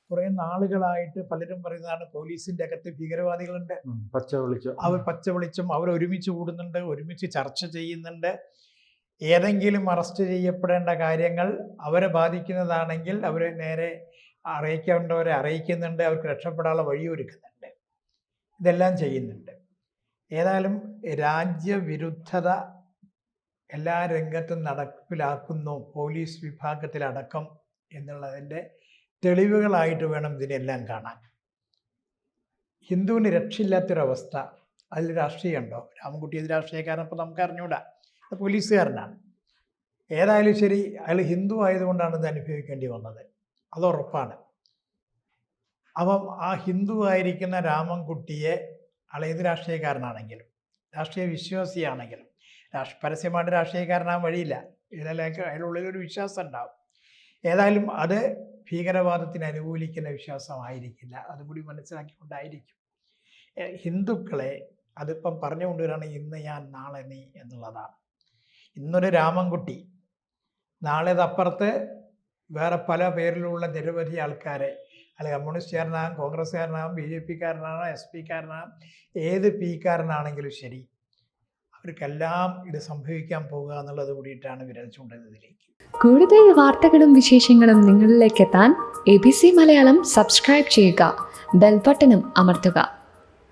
കുറെ നാളുകളായിട്ട് പലരും പറയുന്നതാണ് പോലീസിന്റെ അകത്ത് ഭീകരവാദികളുണ്ട്, പച്ച വിളിച്ചും അവർ ഒരുമിച്ച് കൂടുന്നുണ്ട്, ഒരുമിച്ച് ചർച്ച ചെയ്യുന്നുണ്ട്. ഏതെങ്കിലും അറസ്റ്റ് ചെയ്യപ്പെടേണ്ട കാര്യങ്ങൾ അവരെ ബാധിക്കുന്നതാണെങ്കിൽ അവരെ നേരെ അറിയിക്കേണ്ടവരെ അറിയിക്കുന്നുണ്ട്, അവർക്ക് രക്ഷപ്പെടാനുള്ള വഴിയൊരുക്കുന്നുണ്ട്, ഇതെല്ലാം ചെയ്യുന്നുണ്ട്. ഏതായാലും രാജ്യവിരുദ്ധത എല്ലാ രംഗത്തും നടപ്പിലാക്കുന്നു, പോലീസ് വിഭാഗത്തിലടക്കം എന്നുള്ളതിൻ്റെ തെളിവുകളായിട്ട് വേണം ഇതിനെല്ലാം കാണാൻ. ഹിന്ദുവിന് രക്ഷയില്ലാത്തൊരവസ്ഥ, അതിൽ രാഷ്ട്രീയമുണ്ടോ? രാമൻകുട്ടി ഏത് രാഷ്ട്രീയക്കാരൻ ഇപ്പോൾ നമുക്ക് അറിഞ്ഞൂടാ, പോലീസുകാരനാണ്. ഏതായാലും ശരി, അയാൾ ഹിന്ദു ആയതുകൊണ്ടാണ് ഇത് അനുഭവിക്കേണ്ടി വന്നത്, അത് ഉറപ്പാണ്. അപ്പം ആ ഹിന്ദു ആയിരിക്കുന്ന രാമൻകുട്ടിയെ അയാൾ ഏത് രാഷ്ട്രീയക്കാരനാണെങ്കിലും, രാഷ്ട്രീയ വിശ്വാസിയാണെങ്കിലും, പരസ്യമായിട്ട് രാഷ്ട്രീയക്കാരനാകാൻ വഴിയില്ല, ഇതിലൊക്കെ അതിനുള്ളിലൊരു വിശ്വാസം ഉണ്ടാവും. ഏതായാലും അത് ഭീകരവാദത്തിന് അനുകൂലിക്കുന്ന വിശ്വാസമായിരിക്കില്ല, അതുകൂടി മനസ്സിലാക്കിക്കൊണ്ടായിരിക്കും. ഹിന്ദുക്കളെ അതിപ്പം പറഞ്ഞുകൊണ്ടുവരാണ് ഇന്ന് ഞാൻ നാളെ നീ എന്നുള്ളതാണ്. ഇന്നൊരു രാമൻകുട്ടി, നാളെ അപ്പുറത്ത് വേറെ പല പേരിലുള്ള നിരവധി ആൾക്കാരെ, അല്ലെ കമ്മ്യൂണിസ്റ്റുകാരനാകും, കോൺഗ്രസ്സുകാരനാകും, BJP-കാരനാണ്, SP-കാരനാകും, ഏത് P-കാരനാണെങ്കിലും ശരി, അവർക്കെല്ലാം ഇത് സംഭവിക്കാൻ പോകുക എന്നുള്ളത് കൂടിയിട്ടാണ് വിരൽ ചൂണ്ടുന്നതിലേക്ക്. കൂടുതൽ വാർത്തകളും വിശേഷങ്ങളും നിങ്ങളിലേക്ക് എത്താൻ ABC മലയാളം സബ്സ്ക്രൈബ് ചെയ്യുക, ബെൽ ബട്ടണും അമർത്തുക.